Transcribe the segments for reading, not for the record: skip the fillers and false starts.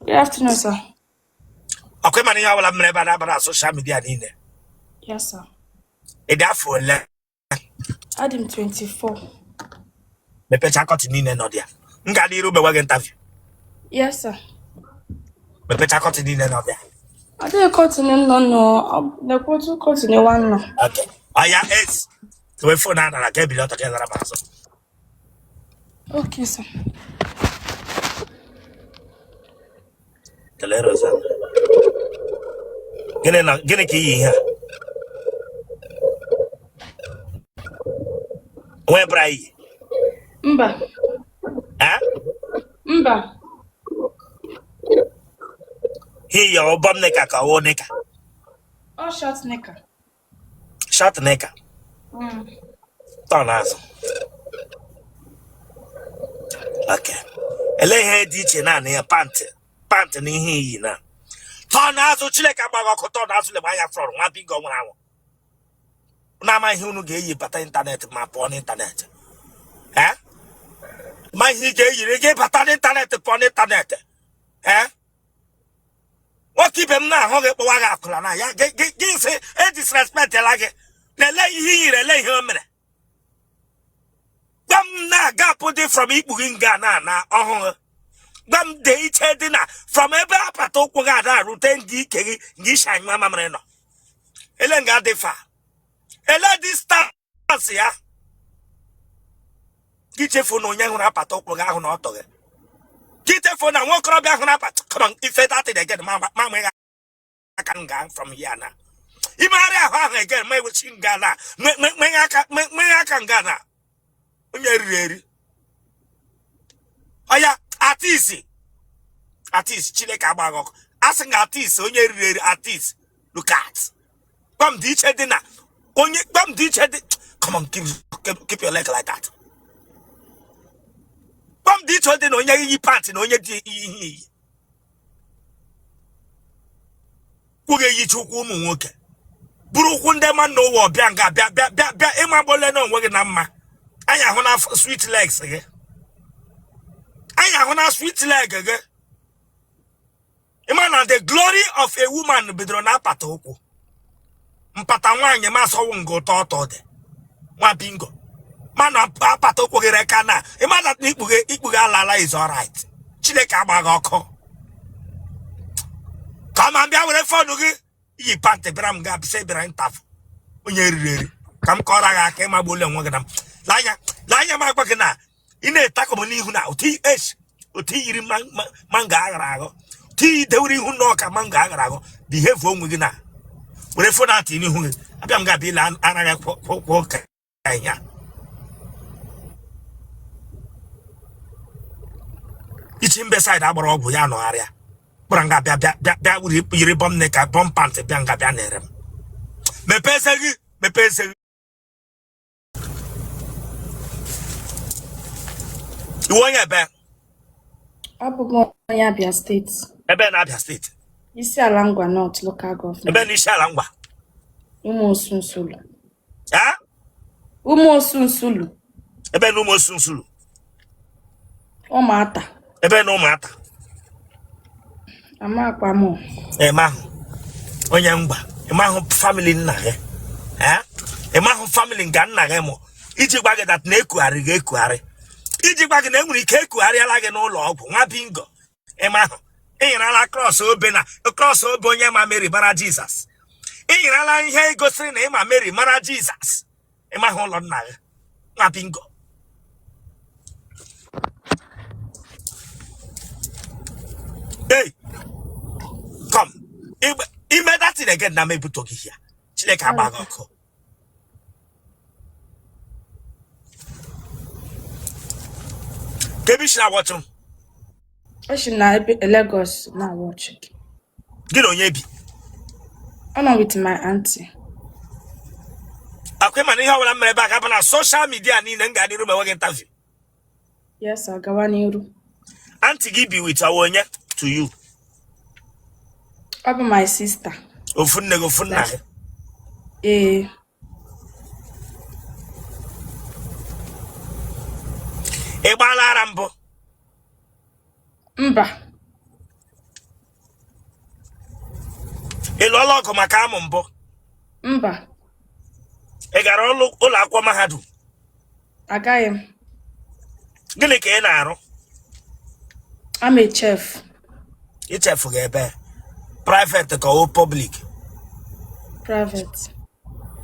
Good afternoon, sir. Okay, man, you will never have social media in there. Yes, sir. It therefore Adim 24. the picture cut in no dia. Ngadi rube wag interview. Yes, sir. The picture cut in no dia. I didn't continue no. The quarter continue one no. Okay. Aya is. So we phone and I get below together about. Okay, sir. The letters. Gene ki here. Where brai? Mba. Huh? Mba. He your bum neka ka o neka. Oh, short necker. Short neka. Turn us. Okay. Ele he di che na ne pant. Pant ni he yi na. Turn us chile ka ba ko turn us le ba ya from one big go nwa. Na ma he unu ga yi bata internet ma pon internet. Eh? Ma he ga yi ge bata internet pon internet. Eh? What keep him now? How get waga kulana? Ya get say e disrespect like le le him. Bam na ga put it from Ibuginga na bam de ichedina from ebe apato ko ga da routine di kegi ngi shan mama mre no. Ele nga defa. Ele distance ya. Kichefo no nya hu na apato ko ga hu na otoge. Kichefo na won kro bia hu na apato. Come on, if that again mama I can go from here now. Imari again, my wishing Ghana. I can Ghana. Ready. Oh yeah, artist, Chile Cabagok. Asking artist, on your ready artist. Look at. Bam ditch dinner. Only bam ditch. Come on, keep your leg like that. Bam ditch dinner on your pants on your Uge yichuku umu nwoke burukwu nde man no wo bia nga bia emabole no nwoke na mma anya hụ na sweet legs ge anya hụ na sweet leg ge imana the glory of a woman bidoro na apata okwu mpata nwanyị ma so ngo toto de nwa bingo mana apata okwu gere kana imana ikpuge alala is all right Chineke agbaga ọkụ. Come on, be aware for no ye pant bram gap say brain taf. Onye riri. Come kora ga ke ma bole nwa gadam. Lanya ma kwakena. Ine takomo ni hu na oti yiri manga agarago. Ti dewri hu no ka manga agarago. Behave onwe gina. Were for na ti ni hu. Abiam ga bi la anaga ko ka ya. Ichimbe side agboro ogwu ya no aria. Branga bia yiri bom neka bom pant bianga bia nerem. Me pese. Iwonya be. Abugo Abia State. Ebe na Abia State. Isi Alangwa North local government. Ebe ni Isi Alangwa. Umu Osunsulu. Ha? Umu Osunsulu. Ebe no Umu Osunsulu. Omata. Ebe no Omata. Amakwa mo. Ema onye ngba ema hu family nna ge eh ema hu family nga nna ge mo iji gba ge that na ekuari ge ekuari iji gba ge na enwere ike ekuari ala ge n'ụlọ ọgwụ nwa bingo ema hu inyirala cross obe na cross obe onye ma Mary mara Jesus inyirala ihe egosiri na ịma Mary mara Jesus ema hu ụlọ nna ge nwa bingo hey come that thing again na me put here. Chileka abagoko. Kebishna watching. I should not be Lagos now watch it. Get on yebi. I'm with my auntie. Akwe mani how I'm back up on social media ni ngadi room work interview. Yes, I go on. Auntie give you with our to you. About my sister. Ofunna. Eh. Ebala rambo. Mba. Ịlụọla ọgụ maka amụ mbụ? Mba. Ị gara ụlọ akwụkwọ mahadum? Agaghị m. Gịnị ka ị na-arụ? I'm a chef. Ichefu ga-ebe private ka ọ public? Private.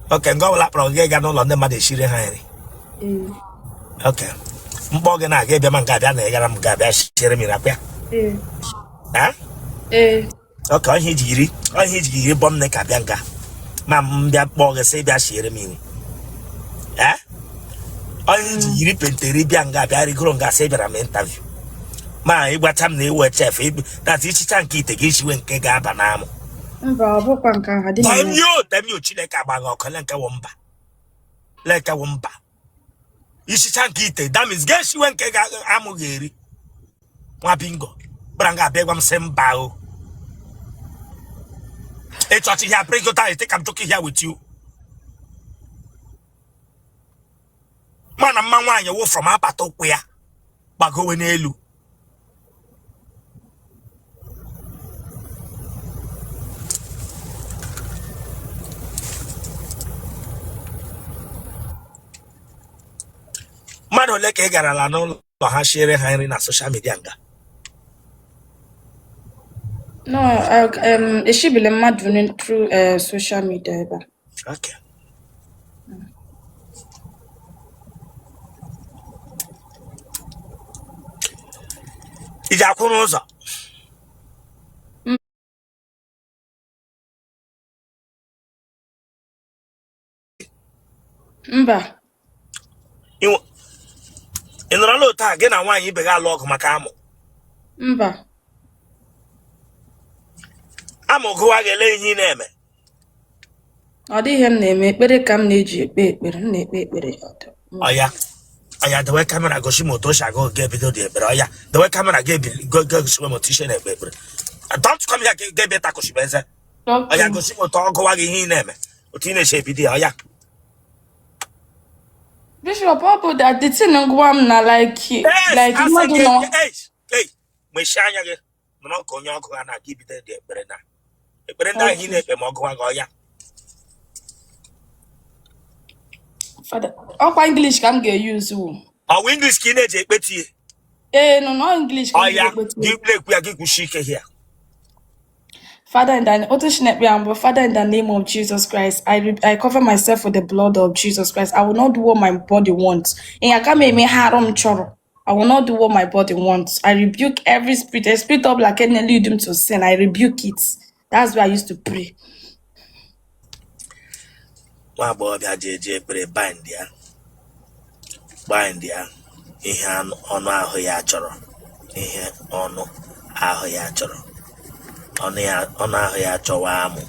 Okay, nga ọbụla kpọrọ gị ga n'ụlọ ndị mmadụ eshiri ha nri. Okay. Mkpọ gị na-aga ịbịa ma nga abịa na ịgara m ga-abịa shiri mmiri akwa ya? Okay, onye iji yiri bọm ne ka bịa nga ma m bịa kpọọ gị sị bịa shiri mmiri. Onye iji yiri penteri bịa nga bịa rigoro nga sị bịara m interview. Ma ịgwacha m na iwe chef na ichicha nke ite gị ishiwe nke ga-aba n'amụ. Mba, ọ bụkwa nke ahụ dị Demio Chineke agbaghị ọkụ leke wụ mba. Ishicha nke ite damis ga-eshiwe nke ga-amụ ga-eri. Nwa bingo bara nga abịa gwa m sị mba o. Ịchọchi ihe aprịgota ite ka m took here with you. Mana mma nwaanyị wụ from apata ụkwụ ya gbagowe n'elu. Mmadụ ole ka ị garala n'ụlọ ha shire ha nri na social media nga? No, eshibile mmadụ through social media ebe. Okay. Ị ji akwụ n'ụzọ? Mba. Ị nọrọla otu a gị na nwaanyị ibe gị alụ ọgụ maka amụ? Mba. Amụ gụwa ga-ele ihe ị na-eme? Ọ dị ihe m na-eme, ekpere ka m na-eji ekpe ekpere. M na-ekpe ekpere. Ọya dewe kamera gosi m otu o si aga oge ebido dị ekpere. Ọya dewe kamera gosi m otu isi na-ekpe ekpere. Don't come here ga-ebi takosi eze. Ọya gosi m otu ọ gụwa gị ihe ị na-eme, otu ị na-esi ebido ya. Ọya Bishop, about that the thing ngwam na like mmadụ nọ. Meshi anya gị nọ ka onye ọgụ ha na-aga ibido dị ekpere na ekpere ndị ahụ ị na-ekpe ma ọ gụwa gị. Ọya Father, ọkwa English ka m ga-use wu. Ọwụ English ka ị na-eji ekpe tie? No English ka m ga-ekpe tie. Ọya gị na-ekwu ya gị kwushi ike here. Father, Father, in the name of Jesus Christ, I cover myself with the blood of Jesus Christ. I will not do what my body wants. I will not do what my body wants. I rebuke every spirit, a spirit of like any lead them to sin. I rebuke it. That's why I used to pray. Nwagbogho bịa je ekpere bind ya ihe ọnụ ahụ ya chọrọ. Ihe ọnụ ahụ ya chọrọ. Ọnụ ahụ ya chọwa amụ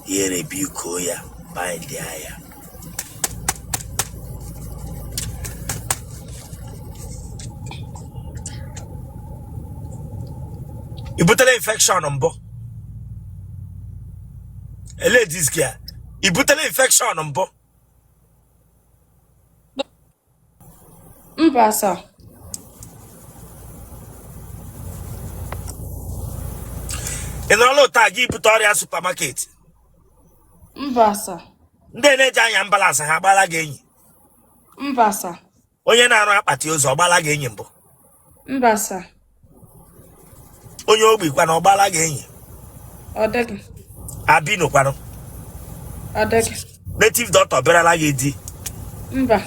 ya rebuke ya bind ya. I butere infection mbụ? Ele disk ya i butere infection mbụ? Mba sir. Ị nọrọla ụta gị ibute ọrịa supermarket? Mba sir. Ndị na-eji anya mbalance ha agbala gị enyi? Mba sir. Onye na-arụ akpati ụzọ ọgbala gị enyi mbụ? Mba sir. Onye ogbi kwa na ọgbala gị enyi? Ọ dịghị. Abino kwano? Ọ dịghị. Native doctor bịarala gị di? Mba.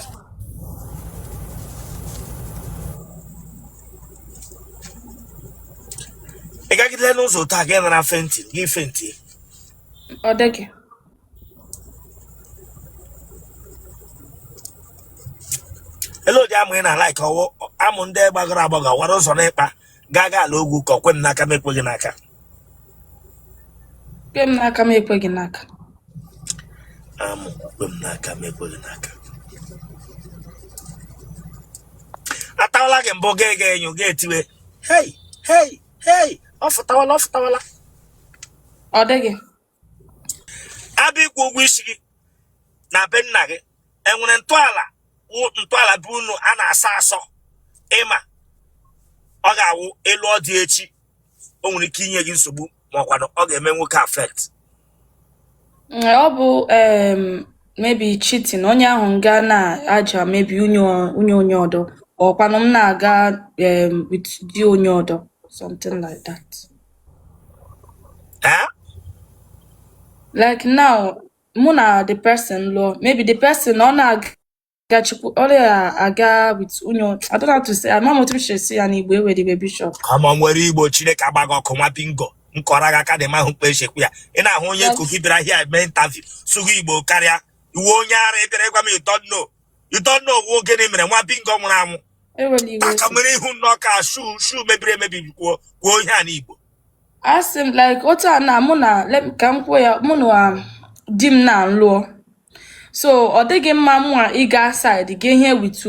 Ị gagidele n'ụzọ taa gị nara fenti gị fenti? Ọ dịghị. Ele ụdị amụ ị na-alaik ọwụ amụ ndị gbagọrọ agbagọ wara ụzọ n'ịkpa ga-aga ala ogwu ka ọkwe m n'aka m ekweghị n'aka? Kwe m n'aka m ekweghị n'aka. Amụ kwe m n'aka m ekweghị n'aka. Atawala gị mbụ ga enyo ga-etiwe hei ọ fụtawala. Ọ dịghị. Abịa ịkwụ ụgwọ isi gị na be nna gị enwere ntọala bụ unu a na-asa asọ ịma ọ ga-awụ elu ọ dị echi o nwere ike inye gị nsogbu ma ọkwanụ ọ ga-eme nwoke affect. Ọ maybe cheating onye ahụ nga na aja maybe onye ọdọ ọkwanụ m na-aga with di onye ọdọ something like that. Like now mụ na the person lụọ maybe the person ọ na-aga chukwu ọ na-aga with onye I don't know how to say ama m otu m si ya n'Igbo ewere bishop. Kama nwere Igbo Chineke agbaghị ọkụ nwa bingo nkọrọ aka dị mahụ mkpa echekwa ya ị na-ahụ onye kuki bịara hia mee interview sụgụ Igbo karịa iwe onye ara ebere gwa m you don't know gịnị mere nwa bingo nwụrụ anwụ aka mere ihu nnọọ shu mebiri emebi kwuo ihe a n'Igbo. Asị m like otu a na mụ na ka m kwuo ya mụ na di m na-alụọ so ọ dịghị mma mụ ịga side ga ihe with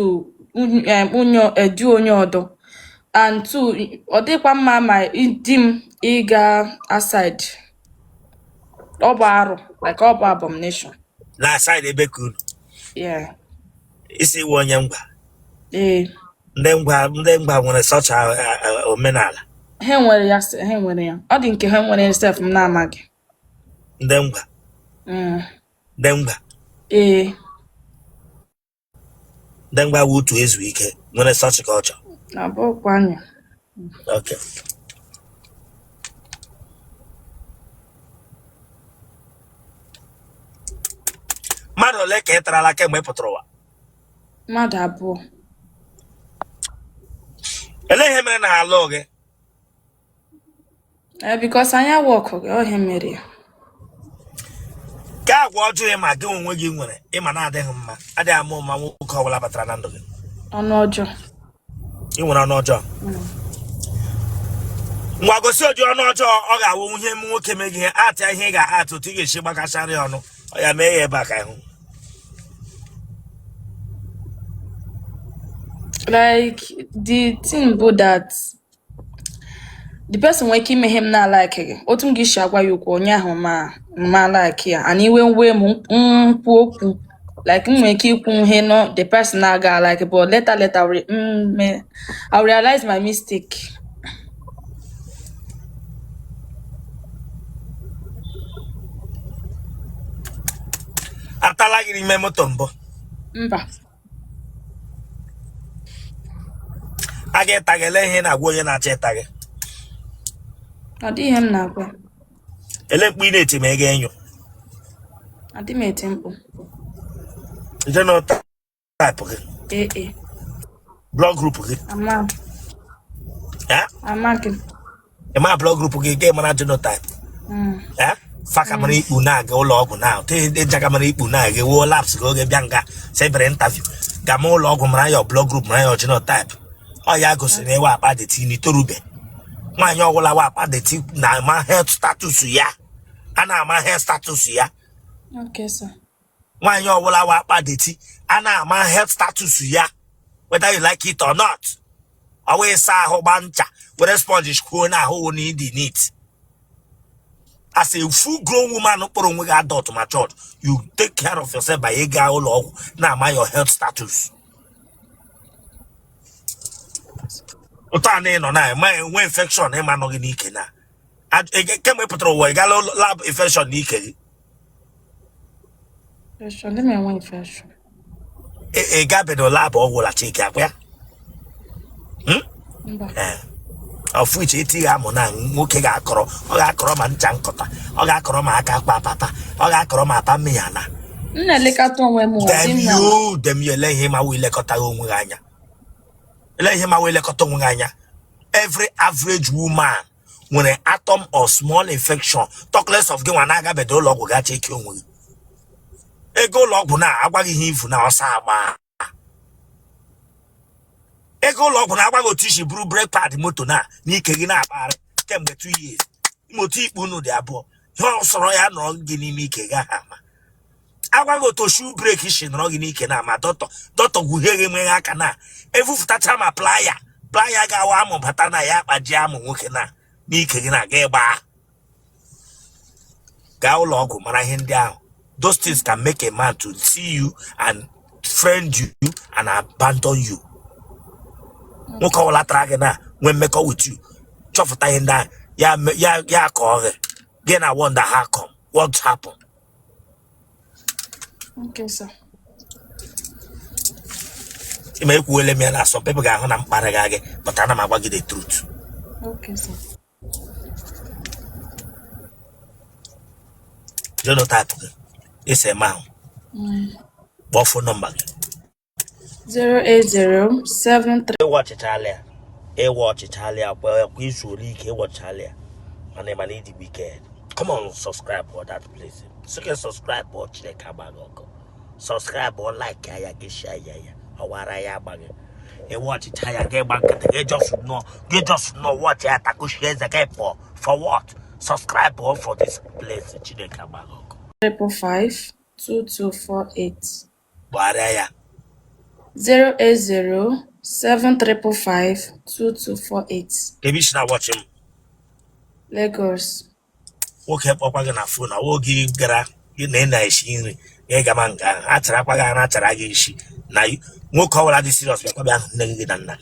di onye ọdọ and two ọ dịkwa mma ma di m ịga aside ọ bụ arụ like ọ bụ abomination Na side ebe ka unu yeah isi iwe onye ngwa ndị ngwa nwere such omenala ha nwere ya ọ dị nke ha nwere self m na-amaghị ndị ngwa ndị ngwa wutu ezu ike nwere such culture na bụkwa anya. Okay. Mmadụ ole ka ị tarala kemgbe ị pụtara ụwa? Mmadụ abụọ. Elee ihe mere na ha alụọ gị? Because anyị awọkụ gị ọ ihe mere ya. Ka agwa ọjọọ ma gị onwe gị nwere ịma na-adịghị mma adịghị ama ụma nwoke ọbụla batara na ndụ gị. Ọnụ ọjọọ. Ị nwere ọnụ ọjọọ? Ngwa gosi ụdị ọnụ ọjọọ ọ ga-awụ ihe nwoke mee gị ihe atịa ihe ị ga-atụ otu ị ga-esi gbakachara ya ọnụ ọ ya mee ya ebe a ka ịhụ. Like the thing bụ that the person nwere ike ime ihe m na-alike gị otu m ga-esi agwa ya okwu onye ahụ ma like ya and iwe m nkwu okwu like m nwere ike ikwu ihe no the person na-aga like but later I'll realize my mistake. Atala gị n'ime moto mbụ? Mba. A ga-eta gị ele ihe na-agwa onye na-achọ ịta gị? Ọ dị ihe m na-agwa. Ele mkpu ị na-eti ma ị ga-enyo? Adị m eti mkpu. Ije na type gị? Blog group gị? Ama. Amaghị. Ị ma blog group gị ga-emara genotype? Faka mara ikpu na-aga ụlọ ọgwụ na ejaga mara ikpu na-aga wuo laps ka oge bịa nga sebere interview gama ụlọ ọgwụ mara ya blog group mara ya genotype ọ ya gosiri na ewe akpa deti n'itorube nwaanyị ọgwụla wa akpa deti na-ama health status ya a na-ama health status ya. Okay, sir. Nwaanyị ọgwụla wa akpa deti a na-ama health status ya whether you like it or not. Ọ wee saa ahụ gba ncha were sponge kwuo na ahụ na ịdị neat. As a full-grown woman, adult matured, you take care of yourself by a guy or now mind your health status. Utane no na my infection e man no ni kena. Kemwe petro wo galo lab infection ni ke. Infection me one infection. Gabe do lab o wo la check akwa. Of which iti amụ na nwoke ga-akọrọ ọ ga-akọrọ ma ncha nkọta ọ ga-akọrọ ma aka akpa papa ọ ga-akọrọ ma apa mmịa na na-elekọta onwe m dem you ele ihe ma wee lekọta onwe gị anya ele ihe ma wee lekọta onwe gị anya. Every average woman nwere atom or small infection talk less of gị nwa na-aga bedo ụlọ ọgwụ ga cheki onwe gị ego ụlọ ọgwụ na agwaghị ihe ifu na ọsa agba ego ụlọ ọgwụ na-agbaghị otu isi buru brake pad moto na n'ike gị na-akpagharị kemgbe 2 years moto ikpu unu dị abụọ ihe ọ sọrọ ya nọrọ gị n'ime ike ga ha ama agwaghị otu shoe brake isi nọrọ gị n'ike na ama dọtọ gwuhie gị enweghị aka na evufụtacha ma playa ga-awa amụ bata na ya akpaji amụ nwoke na n'ike gị na-aga ịgba gaa ụlọ ọgwụ mara ihe ndị ahụ. Those things can make a man to see you and friend you and abandon you. Nwoke ọbụla tara gị na nwee mmekọ with you chọpụta ihe ndị ya ka ọ gị na wonder how come what happened. Okay, sir. You may well me na some people ga na mpare ga age, but ana m agwa gị the truth. Okay, sir. You know type. It's a man. What phone number? 08073. Watch Italia. Watch Italia. Well, quiz leak. Watch Italia. My name is the Wicked. Come on, subscribe for that place. So can subscribe watch the Kabago. Subscribe or like ya get share ya. Awara ya bag. Watch Italia. Get back. Get just know. Get just know what ya taku shares again for. For what? Subscribe for this place. Chineke Kabago. 555-2248. Baraya. 0807355-2248. Maybe should I watch him. Lagos. Okay, papa gonna phone. I will give gara. You name that she. Yegamanga. Atara paga na atara gishi. Na you. Mo call that serious. Because I'm not